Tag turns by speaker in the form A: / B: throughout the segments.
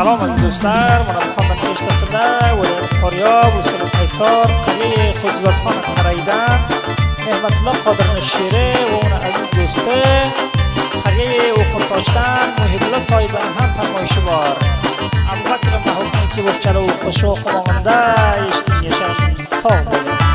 A: Salom aziz do'stlar, mana Muhammad Eshtasida viloyat Qoryob, usul Qaysor, qariya Xudzodxon qaraydan Nehmatullo Qodirning she'ri va uni aziz do'sti qariya o'qitoshdan Muhibullo sohibining ham farmoyishi bor. Abubakr Mahmudning kiborchalik o'qishi o'qimog'ida eshiting yashashing sog' bo'ling.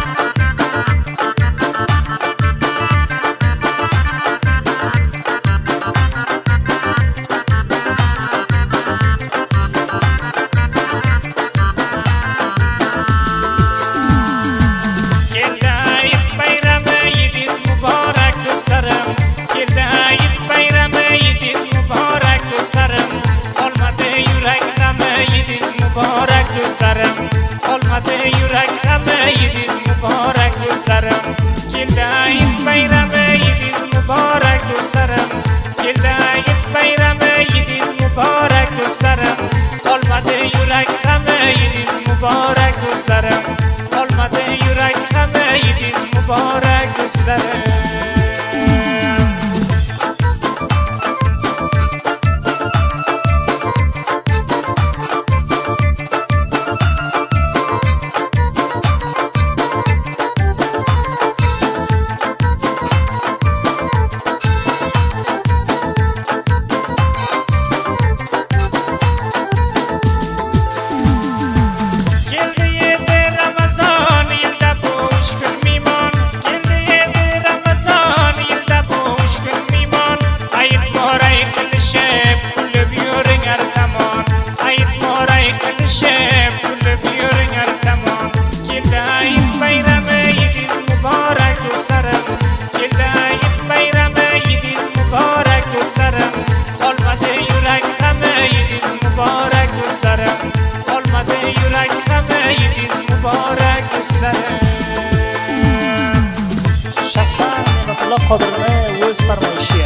B: Muborak do'stlarim, olmadi yurak g'ami, yidiz muborak do'stlarim. Keldi Hayit bayrami, yidiz muborak do'stlarim. Keldi Hayit bayrami, yidiz muborak do'stlarim. Olmadi yurak g'ami, yidiz muborak do'stlarim. Olmadi yurak g'ami, yidiz muborak do'stlarim.
A: Shaxsan Nehmatullo Qodirning o'z farmoyishi.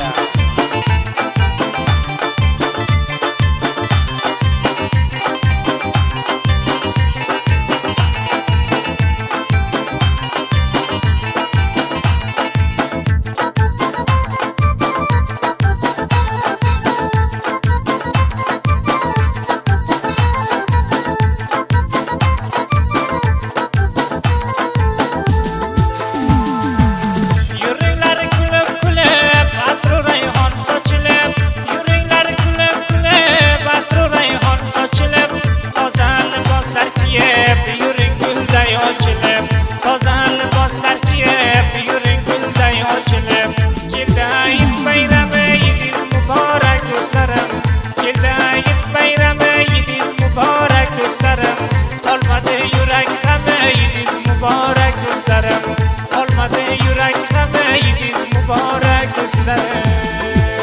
B: Olmadi yurak g'ami, yidiz muborak do'stlarim.